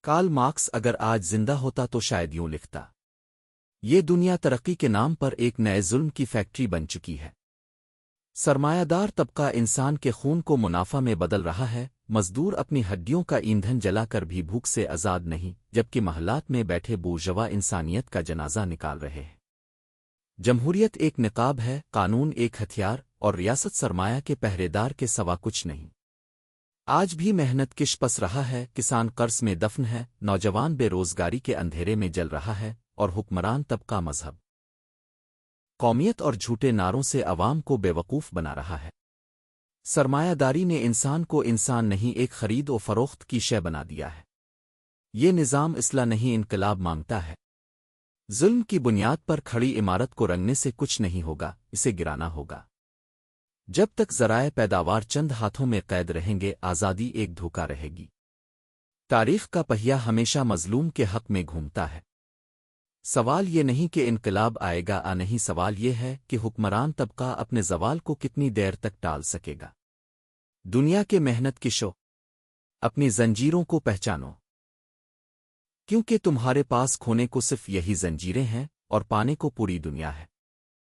Karl Marx اگر آج زندہ ہوتا تو شاید یوں لکھتا: یہ دنیا ترقی کے نام پر ایک نئے ظلم کی فیکٹری بن چکی ہے۔ سرمایہ دار طبقہ انسان کے خون کو منافع میں بدل رہا ہے، مزدور اپنی ہڈیوں کا ایندھن جلا کر بھی بھوک سے آزاد نہیں، جبکہ محلات میں بیٹھے بورژوا انسانیت کا جنازہ نکال رہے ہیں۔ جمہوریت ایک نقاب ہے، قانون ایک ہتھیار، اور ریاست سرمایہ کے پہرے دار کے سوا کچھ نہیں۔ آج بھی محنت کش پس رہا ہے، کسان قرض میں دفن ہے، نوجوان بے روزگاری کے اندھیرے میں جل رہا ہے، اور حکمران طبقہ مذہب، قومیت اور جھوٹے نعروں سے عوام کو بے وقوف بنا رہا ہے۔ سرمایہ داری نے انسان کو انسان نہیں، ایک خرید و فروخت کی شے بنا دیا ہے۔ یہ نظام اصلاح نہیں، انقلاب مانگتا ہے۔ ظلم کی بنیاد پر کھڑی عمارت کو رنگنے سے کچھ نہیں ہوگا، اسے گرانا ہوگا۔ جب تک ذرائع پیداوار چند ہاتھوں میں قید رہیں گے، آزادی ایک دھوکہ رہے گی۔ تاریخ کا پہیہ ہمیشہ مظلوم کے حق میں گھومتا ہے۔ سوال یہ نہیں کہ انقلاب آئے گا یا نہیں، سوال یہ ہے کہ حکمران طبقہ اپنے زوال کو کتنی دیر تک ٹال سکے گا۔ دنیا کے محنت کشو، اپنی زنجیروں کو پہچانو، کیونکہ تمہارے پاس کھونے کو صرف یہی زنجیریں ہیں اور پانے کو پوری دنیا ہے۔